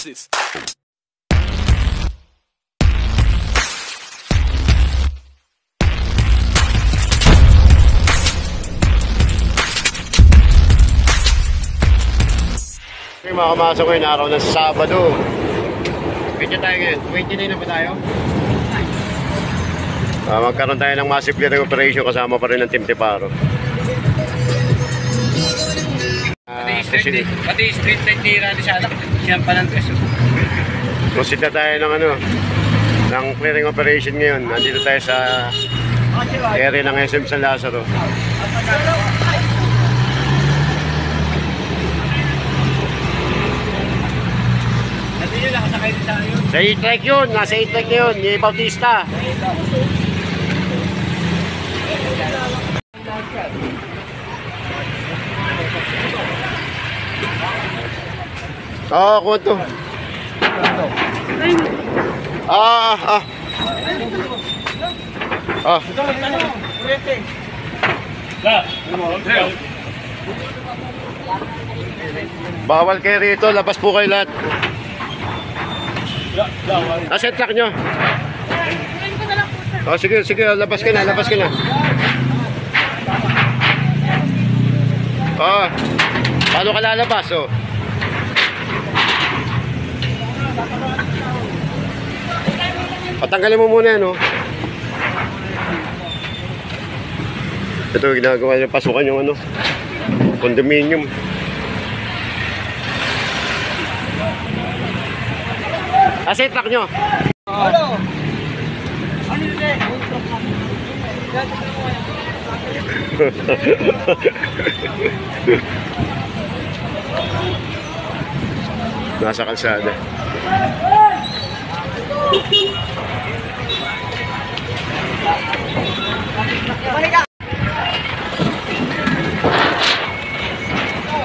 this? Makamasok ngayon araw ng Sabado. Pwede tayo ngayon. 29 na ba tayo? Magkaroon tayo ng massive clearing operation kasama pa rin ng Team Tiparo. Pati street light ni Rani Salak. Siyang pa ng peso. Kusita tayo ng clearing operation ngayon. Nandito tayo sa area ng SM San Lazaro. Sa 8-track yun, nasa 8-track yun, ni Bautista. Oo, kunto. Bawal kayo rito, labas po kayo lahat. Set track nyo. Sige, labas ka na. Paano ka lalabas? Patanggalin mo muna yan. Ito ginagawa niya, pasukan yung condominium. Set track nyo. Nasa kalsada.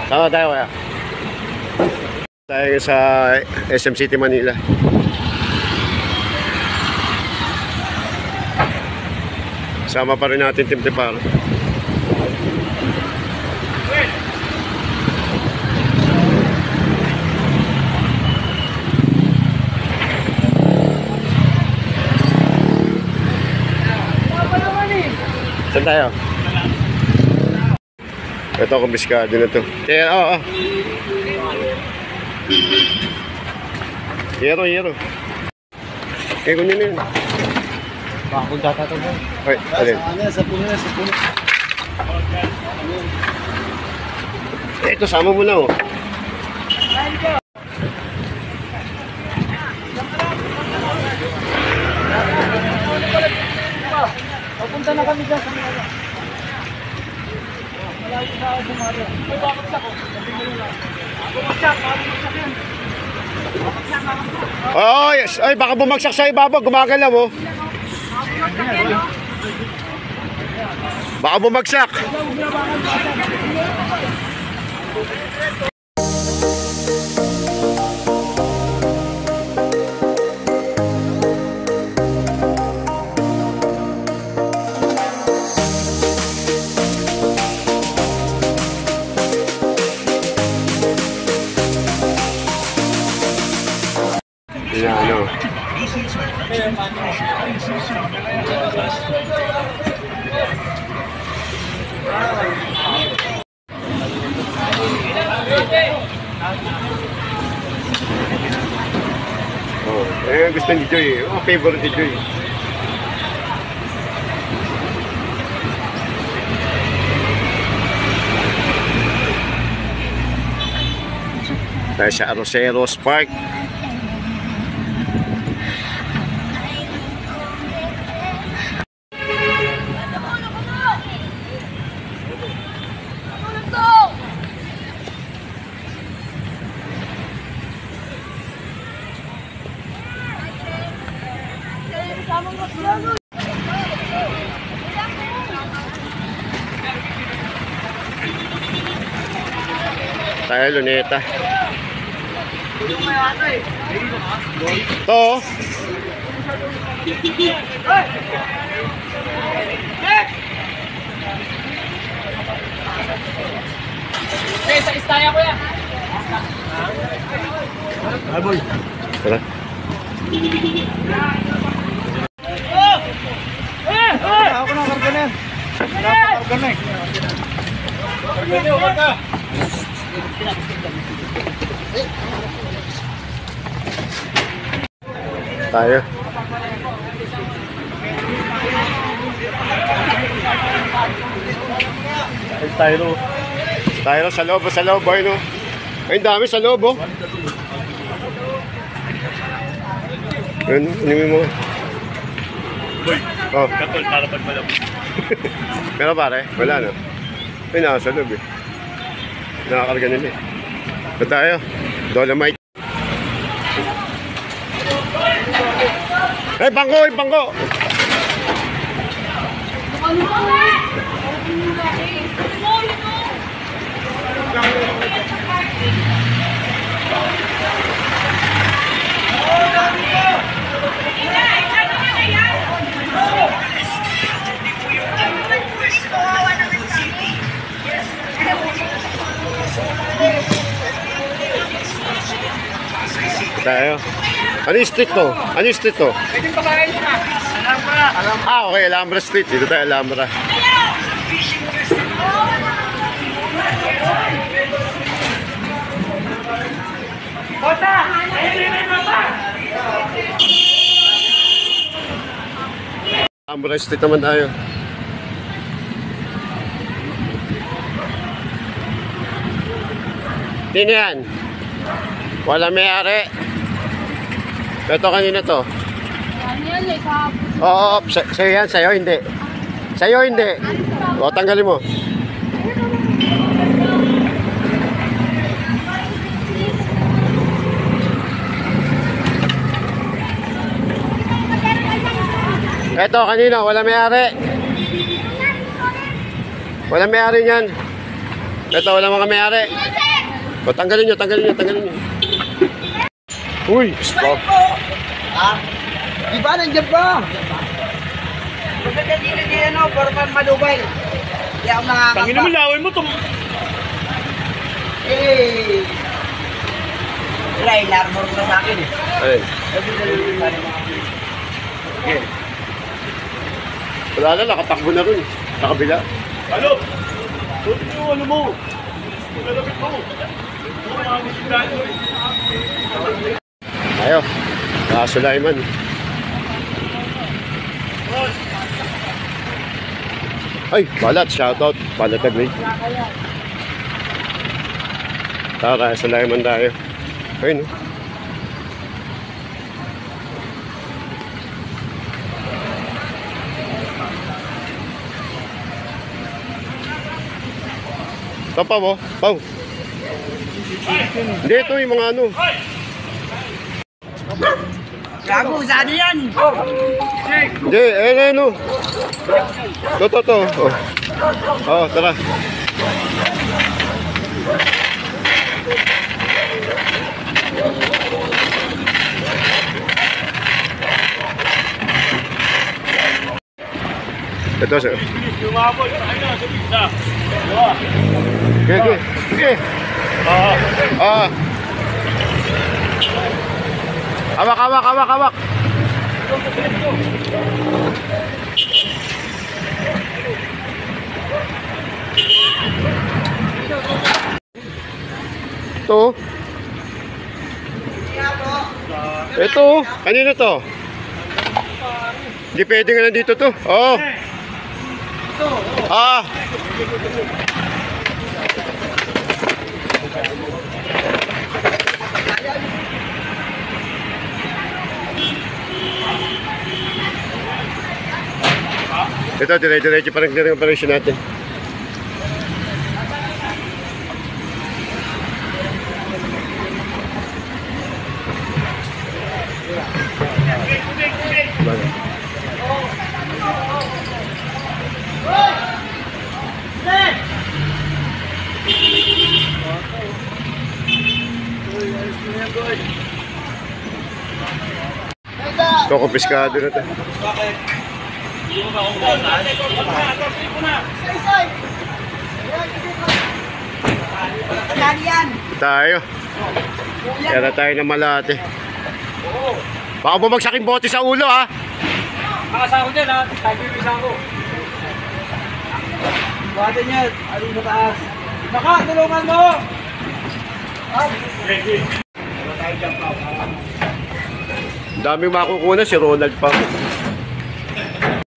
Tama tayo kaya. Tayo sa SM City Manila. Sama pa rin natin Team Tiparo. Saan tayo? Ito kumbiskado na to. Yero. Kaya kunin na yun. Baka kung data ito ba? Hoy, alin? Sa puno. Ito, sama mo na Papunta na kami dyan sa mga. Malawin sa ako sumari. May bakaksak ko. Bumagsak yan. Oh, yes. Ay, baka bumagsak sa ibabaw. Gumagalaw mo. Baka bumagsak. Gusto ni Joy. Favorite ni Joy. Tayo sa Arroceros Park. Tayo Luneta. To. Sa istaya ko yan. boy. Tara. Ako na, karga na yan. Karga na eh. Tayo. Tayo. Tayo sa loob, boy, no? Ay, ang dami sa loob, oh. Yun, ano mo? Boy, Oh, katol, para pagpalaw. pero pare, wala, no? Ay, nasa loob, eh. Nakakarga nila, eh. Ito tayo. Dolomite. Ay, bangko, ay, bangko! Tayo. Ano yung street to? Ano yung street to? Pwedeng pakain na. Alhambra. Ah, okay. Alhambra Street. Dito tayo, Alhambra. Bota! Ayun, bota! Alhambra Street naman tayo. Sino yan? Wala may-ari. Ito kanina to. Yan eh, sa Oo, sa'yo yan. Sa'yo hindi. Sa'yo hindi. O, tanggalin mo. Ito kanina, wala may-ari. Wala may-ari niyan. Ito, wala mga may-ari. O, tanggalin nyo, tanggalin nyo, tanggalin nyo. Uy, stop. Di ba nandiyan pa? Basta kanina di ano, para madubay. Di ako nakakapa. Tangin naman, lawin mo to. Eh! Wala, inarmor mo sa akin eh. Ayun. Wala na, nakatakbo na rin. Sa kabila. Ano? Suot mo yung ano mo. Magalapit mo. Ayo. Sulaiman. Ay, balat. Shoutout. Balat na great. Tara, Sulaiman tayo. Ayun, no? Ito pa mo? Pau. Hindi, ito yung mga ano. Gago, saan yan? Hindi, ano. To. Oh, tara. Ito sir. Lumabot. Ayun na, sabi isa. Dalawa. Sige. Ah. Hawak. Ito, kanino to? Hindi pwede nga nandito to. Oo. Ah. Ito, dire-diretso pa rin ang operation natin. Ito, kumpiskado na ito. Saan yan? Tayo. Kaya na tayo ng malate. Baka bumagsak yung bote sa ulo, ha? Nakasako dyan ha. Tagbibis ako. Buhatin niya. Alin sa taas. Baka, tulungan mo! Ang daming makukunan, si Ronald pa.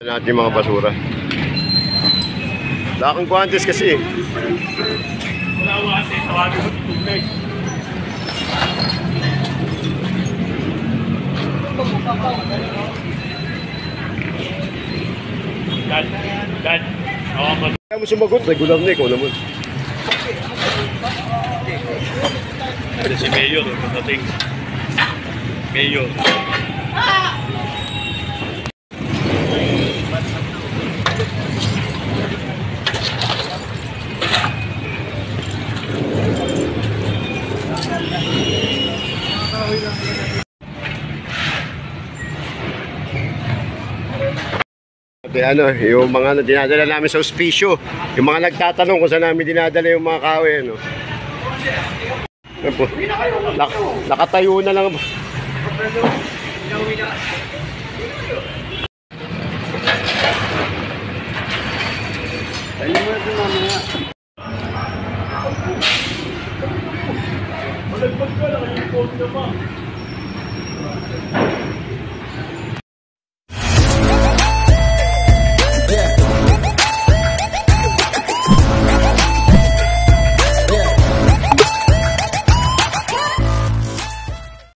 Natin mga basura. Wala kang guantes kasi. Wala wate. Tawagin mo tugnay. Dad. Kaya mo sumagot, regular na ikaw naman. Ito si Mayor, dating. Mayor. Yung mga dinadala namin sa ospiso, yung mga nagtatanong kung saan namin dinadala yung mga kawe, ano. Nakatayo na lang.